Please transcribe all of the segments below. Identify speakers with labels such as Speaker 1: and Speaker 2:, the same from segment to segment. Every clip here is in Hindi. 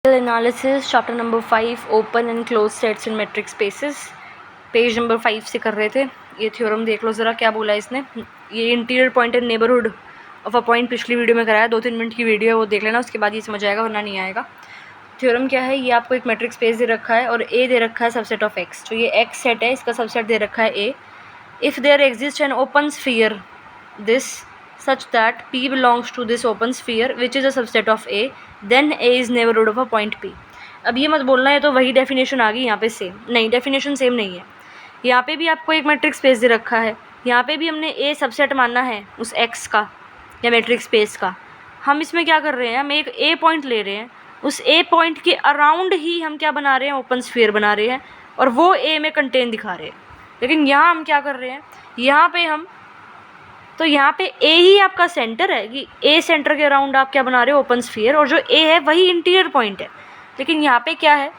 Speaker 1: Analysis chapter number 5 open and close sets in metric spaces page number 5 से कर रहे थे। ये थ्योरम देख लो ज़रा क्या बोला है इसने। ये interior point and neighbourhood of a point पिछली वीडियो में कराया, 2-3 मिनट की वीडियो है, वो देख लेना, उसके बाद ये समझ आएगा वरना नहीं आएगा। थ्योरम क्या है, ये आपको एक मेट्रिक स्पेस दे रखा है और ए दे रखा है सबसेट ऑफ एक्स। जो ये एक्स सेट है इसका सबसेट दे रखा है A. If there exist an open sphere this such that P belongs to this open sphere which is a subset of A, then A is neighborhood of a point P। अब ये मत बोलना है तो वही डेफिनेशन आ गई यहाँ पे सेम, नहीं, डेफिनेशन सेम नहीं है। यहाँ पे भी आपको एक मैट्रिक्स स्पेस दे रखा है, यहाँ पे भी हमने A सबसेट मानना है उस X का या मैट्रिक्स स्पेस का। हम इसमें क्या कर रहे हैं, हम एक A पॉइंट ले रहे हैं, उस A पॉइंट के अराउंड ही हम क्या बना रहे हैं, ओपन स्फीयर बना रहे हैं और वो A में कंटेन दिखा रहे हैं। लेकिन यहाँ हम क्या कर रहे हैं, यहाँ पे हम तो यहाँ पे ए ही आपका सेंटर है कि ए सेंटर के अराउंड आप क्या बना रहे हो, ओपन स्फीयर, और जो ए है वही इंटीरियर पॉइंट है। लेकिन यहाँ पे क्या है,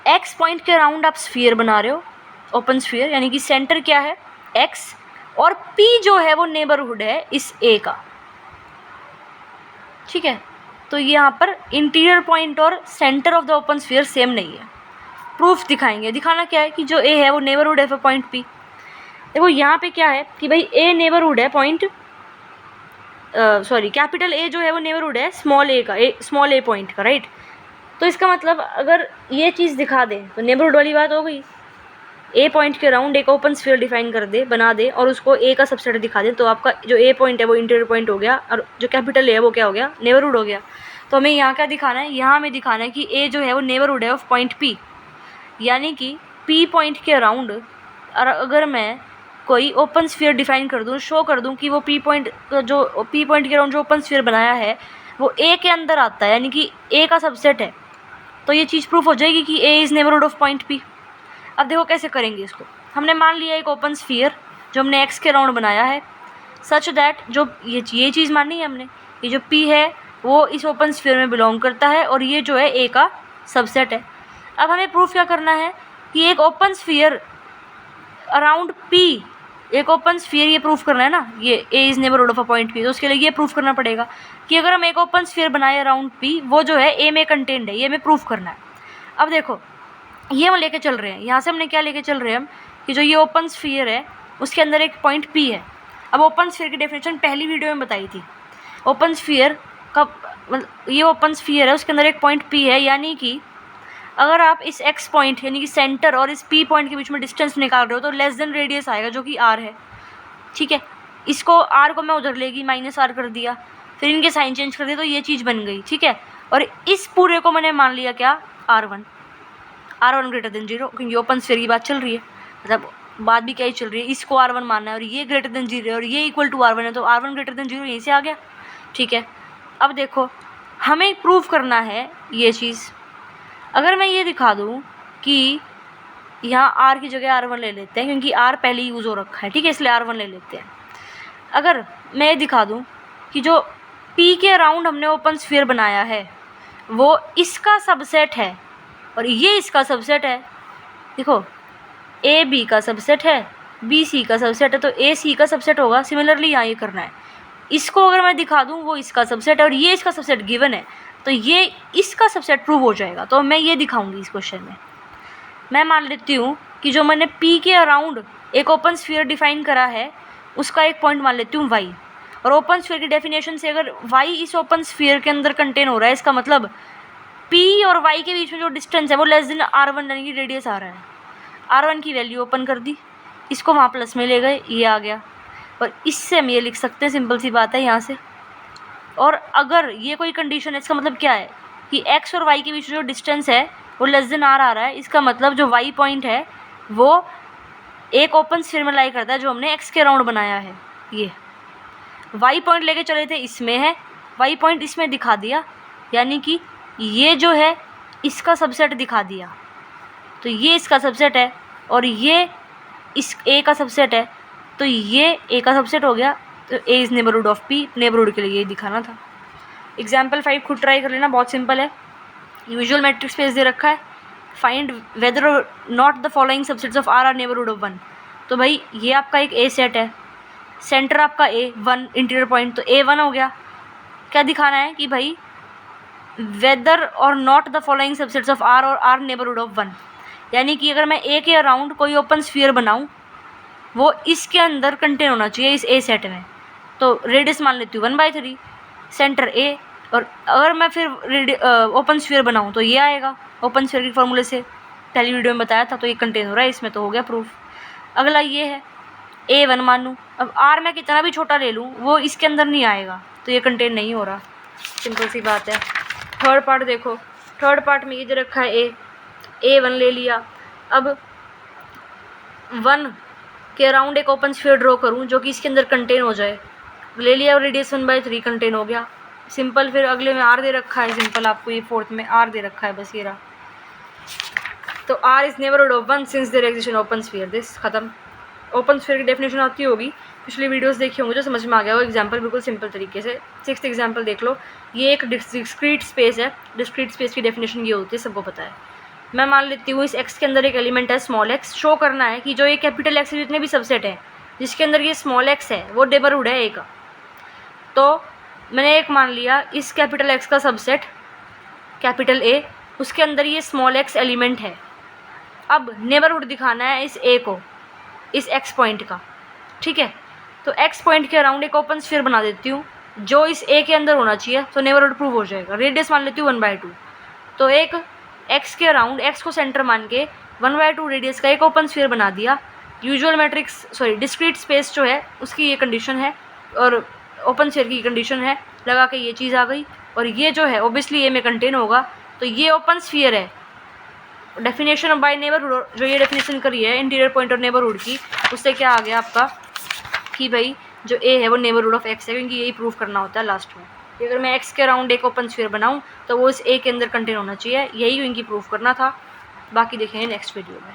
Speaker 1: एक्स पॉइंट के अराउंड आप स्फीयर बना रहे हो, ओपन स्फीयर, यानी कि सेंटर क्या है एक्स, और पी जो है वो नेबरहुड है इस ए का। ठीक है, तो यहाँ पर इंटीरियर पॉइंट और centre of the open sphere same नहीं है। प्रूफ दिखाएंगे, दिखाना क्या है कि जो ए है वो नेबरहुड है फॉर पॉइंट पी। देखो यहाँ पे क्या है कि भाई ए नेबरहुड है पॉइंट कैपिटल ए जो है वो नेबरहुड है स्मॉल ए का, स्मॉल ए पॉइंट का, राइट। तो इसका मतलब अगर ये चीज़ दिखा दे तो नेबरहुड वाली बात हो गई। ए पॉइंट के अराउंड एक ओपन स्फीयर डिफाइन कर दे, बना दे, और उसको ए का सबसेट दिखा दे, तो आपका जो ए पॉइंट है वो इंटीरियर पॉइंट हो गया और जो कैपिटल ए है वो क्या हो गया, नेबरहुड हो गया। तो हमें यहाँ क्या दिखाना है, यहाँ हमें दिखाना है कि ए जो है वो नेबरहुड है ऑफ पॉइंट पी, यानी कि पी पॉइंट के अराउंड अगर मैं कोई ओपन स्फीयर डिफाइन कर दूँ, शो कर दूँ कि वो पी पॉइंट के अराउंड जो ओपन स्फीयर बनाया है वो ए के अंदर आता है, यानी कि ए का सबसेट है, तो ये चीज़ प्रूफ हो जाएगी कि A is neighbourhood of point P. अब देखो कैसे करेंगे इसको। हमने मान लिया एक ओपन स्फीयर जो हमने एक्स के अराउंड बनाया है, सच दैट जो ये चीज़ मानी है हमने, ये जो पी है वो इस ओपन स्फीयर में बिलोंग करता है और ये जो है ए का सबसेट है। अब हमें प्रूफ क्या करना है कि एक ओपन स्फीयर अराउंड पी, एक ओपन स्फीयर, ये प्रूफ करना है ना, ये A is neighbourhood of a point P, तो उसके लिए ये प्रूफ करना पड़ेगा कि अगर हम एक ओपन स्फीयर बनाए अराउंड पी, वो जो है ए में कंटेंड है, ये हमें प्रूफ करना है। अब देखो ये हम लेके चल रहे हैं, यहाँ से हमने क्या लेके चल रहे हैं हम कि जो ये ओपन स्फीयर है उसके अंदर एक पॉइंट पी है। अब ओपन स्फीयर की डेफिनेशन पहली वीडियो में बताई थी। ओपन स्फीयर का ये ओपन स्फीयर है, उसके अंदर एक पॉइंट पी है, यानी कि अगर आप इस एक्स पॉइंट यानी कि सेंटर और इस पी पॉइंट के बीच में डिस्टेंस निकाल रहे हो तो लेस देन रेडियस आएगा जो कि आर है। ठीक है, इसको आर को मैं उधर लेगी माइनस आर कर दिया, फिर इनके साइन चेंज कर दिया, तो ये चीज़ बन गई। ठीक है, और इस पूरे को मैंने मान लिया क्या, R1 ग्रेटर देन 0, क्योंकि ओपन स्फीयर की बात चल रही है, मतलब बात भी क्या ही चल रही है, इसको R1 मानना है और ये ग्रेटर देन 0 और ये इक्वल टू R1 है, तो R1 ग्रेटर देन 0 यहीं से आ गया। ठीक है, अब देखो हमें प्रूव करना है ये चीज़। अगर मैं ये दिखा दूँ कि यहाँ आर की जगह R1 ले लेते हैं, क्योंकि आर पहले यूज़ हो रखा है, ठीक है, इसलिए R1 ले लेते हैं। अगर मैं ये दिखा दूँ कि जो P के अराउंड हमने ओपन स्फीयर बनाया है वो इसका सबसेट है और ये इसका सबसेट है, देखो ए बी का सबसेट है, बी सी का सबसेट है, तो ए सी का सबसेट होगा। सिमिलरली यहाँ ये करना है, इसको अगर मैं दिखा दूँ वो इसका सबसेट है और ये इसका सबसेट गिवन है, तो ये इसका सबसेट प्रूव हो जाएगा। तो मैं ये दिखाऊंगी इस क्वेश्चन में। मैं मान लेती हूँ कि जो मैंने P के अराउंड एक ओपन स्फीयर डिफाइन करा है उसका एक पॉइंट मान लेती हूँ Y, और ओपन स्फीयर की डेफिनेशन से अगर Y इस ओपन स्फीयर के अंदर कंटेन हो रहा है, इसका मतलब P और Y के बीच में जो डिस्टेंस है वो लेस देन R1 यानी कि रेडियस आ रहा है। R1 की वैल्यू ओपन कर दी, इसको वहाँ प्लस में ले गए, ये आ गया, और इससे हम ये लिख सकते हैं, सिंपल सी बात है यहाँ से। और अगर ये कोई कंडीशन है, इसका मतलब क्या है कि x और y के बीच जो डिस्टेंस है वो लेस देन r आ रहा है, इसका मतलब जो y पॉइंट है वो एक ओपन स्फीयर में लाई करता है जो हमने x के अराउंड बनाया है। ये y पॉइंट लेके चले थे, इसमें है, y पॉइंट इसमें दिखा दिया, यानी कि ये जो है इसका सबसेट दिखा दिया, तो ये इसका सबसेट है और ये इस a का सबसेट है, तो ये a का सबसेट हो गया, तो A is neighbourhood of P। Neighbourhood के लिए ये दिखाना था। एग्जाम्पल 5 खुद ट्राई कर लेना, बहुत सिंपल है। यूजुअल मैट्रिक्स स्पेस दे रखा है, find whether not the following subsets of R are neighbourhood of 1। तो भाई ये आपका एक A सेट है, सेंटर आपका A 1 इंटीरियर पॉइंट, तो A 1 हो गया। क्या दिखाना है कि भाई whether or not the following subsets of R और आर नेबरहुड ऑफ 1, यानी कि अगर मैं ए के अराउंड कोई ओपन स्फीयर बनाऊँ वो इसके अंदर कंटेन होना चाहिए इस ए सेट में। तो रेडियस मान लेती हूँ 1/3, सेंटर ए, और अगर मैं फिर ओपन स्फीयर बनाऊँ तो ये आएगा ओपन स्फीयर के फॉर्मूले से, पहली वीडियो में बताया था, तो ये कंटेन हो रहा है इसमें, तो हो गया प्रूफ। अगला ये है A1 मानूँ, अब R मैं कितना भी छोटा ले लूँ वो इसके अंदर नहीं आएगा, तो ये कंटेन नहीं हो रहा, सिंपल सी बात है। थर्ड पार्ट देखो, थर्ड पार्ट में ये जो रखा है A1 ले लिया, अब 1 के अराउंड एक ओपन स्फीयर ड्रॉ करूँ जो कि इसके अंदर कंटेन हो जाए, ले लिया, और रेडियस 1/3 कंटेन हो गया, सिंपल। फिर अगले में R दे रखा है, सिंपल आपको ये फोर्थ में R दे रखा है, बस ये रहा। तो R is neighbourhood of 1 since there existence open sphere, this खत्म। ओपन स्फीयर की डेफिनेशन आती होगी, पिछली वीडियोस देखी होंगी, जो समझ में आ गया वो एग्जांपल बिल्कुल सिंपल तरीके से। 6th एग्जांपल देख लो, ये एक डिस्क्रीट स्पेस है, डिस्क्रीट स्पेस की डेफिनेशन ये होती है, सबको पता है। मैं मान लेती हूँ इस x के अंदर एक एलिमेंट है स्मॉल x, शो करना है कि जो ये कैपिटल X जितने भी सबसेट हैं जिसके अंदर ये स्मॉल x है वो नेबरहुड है A का। तो मैंने एक मान लिया इस कैपिटल X का सबसेट कैपिटल A, उसके अंदर ये स्मॉल x एलिमेंट है। अब नेबरहुड दिखाना है इस A को, इस x पॉइंट का, ठीक है। तो x पॉइंट के अराउंड एक ओपन स्फीयर बना देती हूँ जो इस A के अंदर होना चाहिए, तो नेबरहुड प्रूव हो जाएगा। रेडियस मान लेती हूँ 1/2, तो एक x के अराउंड, x को सेंटर मान के 1/2 रेडियस का एक ओपन स्फीयर बना दिया। यूजुअल मैट्रिक्स डिस्क्रीट स्पेस जो है उसकी ये कंडीशन है और ओपन स्फीयर की कंडीशन है, लगा के ये चीज़ आ गई, और ये जो है ओबियसली ए में कंटेन होगा, तो ये ओपन स्फीयर है। डेफिनेशन बाय नेबरहुड, जो ये डेफिनेशन करी है इंटीरियर पॉइंट और नेबरहुड की, उससे क्या आ गया आपका कि भाई जो ए है वो नेबरहुड ऑफ एक्स है, क्योंकि यही प्रूव करना होता है लास्ट में। अगर मैं एक्स के अराउंड एक ओपन स्फीयर बनाऊँ तो वो इस ए के अंदर कंटेन होना चाहिए, यही इनकी प्रूफ करना था। बाकी देखेंगे नेक्स्ट वीडियो में।